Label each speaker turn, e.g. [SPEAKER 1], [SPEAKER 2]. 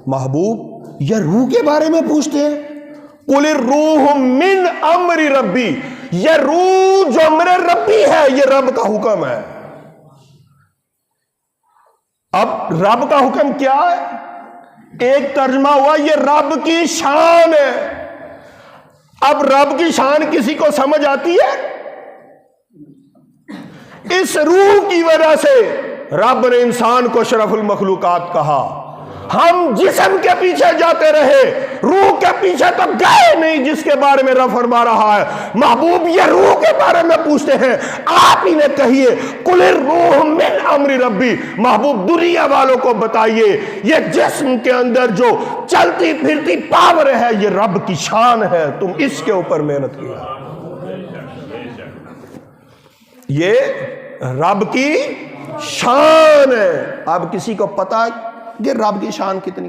[SPEAKER 1] محبوب یہ روح کے بارے میں پوچھتے ہیں. قل الروح من امر ربی، یہ روح جو امر ربی ہے یہ رب کا حکم ہے. اب رب کا حکم کیا ہے؟ ایک ترجمہ ہوا یہ رب کی شان ہے. اب رب کی شان کسی کو سمجھ آتی ہے؟ اس روح کی وجہ سے رب نے انسان کو اشرف المخلوقات کہا. ہم جسم کے پیچھے جاتے رہے، روح کے پیچھے تو گئے نہیں جس کے بارے میں رب فرما رہا ہے. محبوب یہ روح کے بارے میں پوچھتے ہیں، آپ ہی نے کہیے قل الروح من امر ربی. محبوب دنیا والوں کو بتائیے یہ جسم کے اندر جو چلتی پھرتی پاور ہے یہ رب کی شان ہے، تم اس کے اوپر محنت کیا. یہ رب کی شان ہے. اب کسی کو پتا کہ رب کی شان کتنی